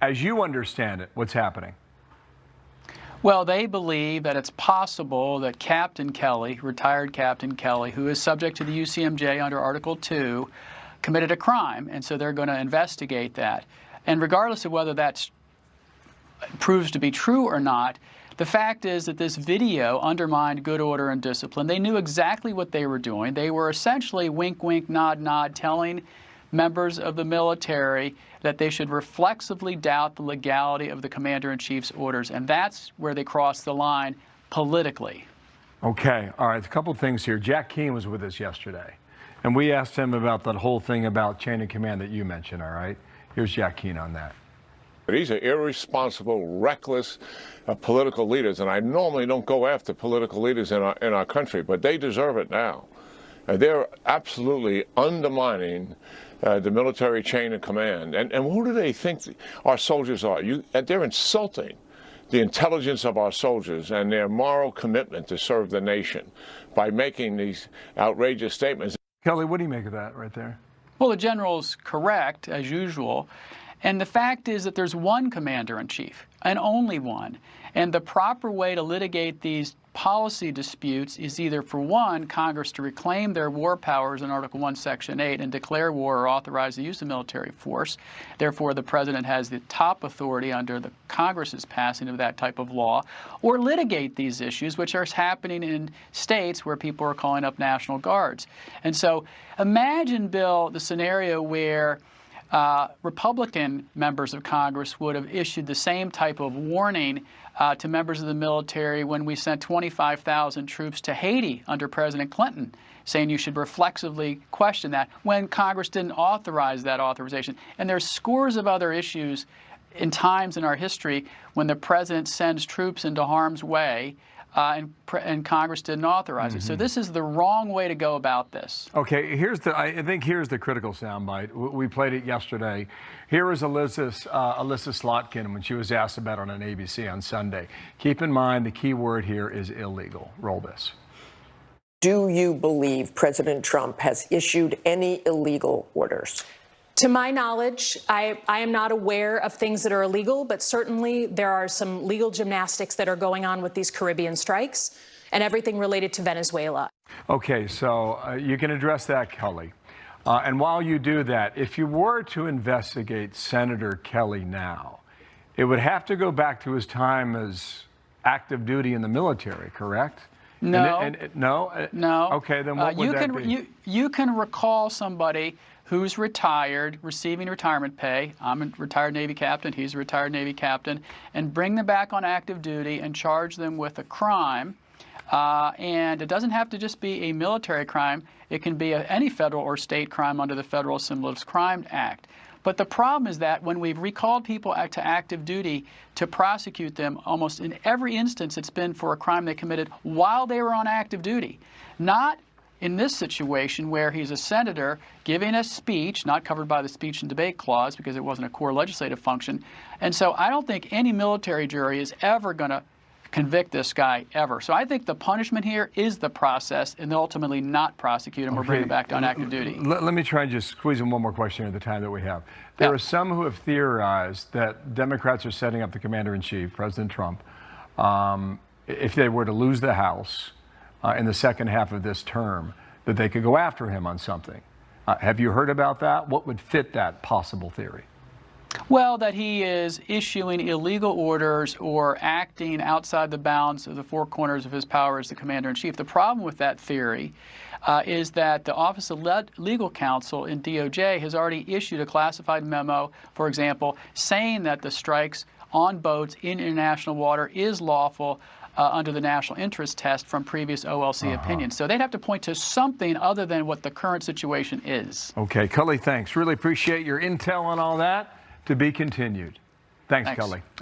as you understand it, what's happening? Well, they believe that it's possible that Captain Kelly, retired Captain Kelly, who is subject to the UCMJ under Article 2, committed a crime, and so they're going to investigate that. And regardless of whether that proves to be true or not, the fact is that this video undermined good order and discipline. They knew exactly what they were doing. They were essentially wink, wink, nod, nod, telling members of the military that they should reflexively doubt the legality of the commander-in-chief's orders. And that's where they crossed the line politically. Okay, all right, a couple things here. Jack Keane was with us yesterday, and we asked him about that whole thing about chain of command that you mentioned, all right? Here's Jack Keane on that. These are irresponsible, reckless political leaders, and I normally don't go after political leaders in our country, but they deserve it now. They're absolutely undermining the military chain of command. And who do they think our soldiers are? They're insulting the intelligence of our soldiers and their moral commitment to serve the nation by making these outrageous statements. Kelly, what do you make of that right there? Well, the general's correct, as usual. And the fact is that there's one commander-in-chief, and only one. And the proper way to litigate these policy disputes is either, for one, Congress to reclaim their war powers in Article 1, Section 8 and declare war or authorize the use of military force. Therefore, the president has the top authority under the Congress's passing of that type of law, or litigate these issues, which are happening in states where people are calling up National Guards. And so imagine, Bill, the scenario where Republican members of Congress would have issued the same type of warning to members of the military when we sent 25,000 troops to Haiti under President Clinton, saying you should reflexively question that, when Congress didn't authorize that authorization. And there's scores of other issues in times in our history when the president sends troops into harm's way and Congress didn't authorize it. So this is the wrong way to go about this. Okay, I think here's the critical soundbite. We played it yesterday. Here is Alyssa Slotkin when she was asked about it on ABC on Sunday. Keep in mind the key word here is illegal. Roll this. Do you believe President Trump has issued any illegal orders? To my knowledge, I am not aware of things that are illegal, but certainly there are some legal gymnastics that are going on with these Caribbean strikes and everything related to Venezuela. Okay, so you can address that, Kelly. And while you do that, if you were to investigate Senator Kelly now, it would have to go back to his time as active duty in the military, correct? No. No? Okay, then what would that be? You can recall somebody who's retired, receiving retirement pay. I'm a retired Navy captain, he's a retired Navy captain, and bring them back on active duty and charge them with a crime. And it doesn't have to just be a military crime. It can be any federal or state crime under the Federal Assembly's Crime Act. But the problem is that when we've recalled people to active duty to prosecute them, almost in every instance it's been for a crime they committed while they were on active duty. Not in this situation where he's a senator giving a speech, not covered by the speech and debate clause because it wasn't a core legislative function. And so I don't think any military jury is ever going to convict this guy, ever. So I think the punishment here is the process and ultimately not prosecute him or bring him back on active duty. Let me try and just squeeze in one more question at the time that we have. There are some who have theorized that Democrats are setting up the commander-in-chief, President Trump, if they were to lose the House in the second half of this term, that they could go after him on something. Have you heard about that? What would fit that possible theory? Well, that he is issuing illegal orders or acting outside the bounds of the four corners of his power as the commander-in-chief. The problem with that theory is that the Office of Legal Counsel in DOJ has already issued a classified memo, for example, saying that the strikes on boats in international water is lawful under the national interest test from previous OLC opinions. So they'd have to point to something other than what the current situation is. Okay, Kelly, thanks. Really appreciate your intel on all that. To be continued. Thanks. Kelly.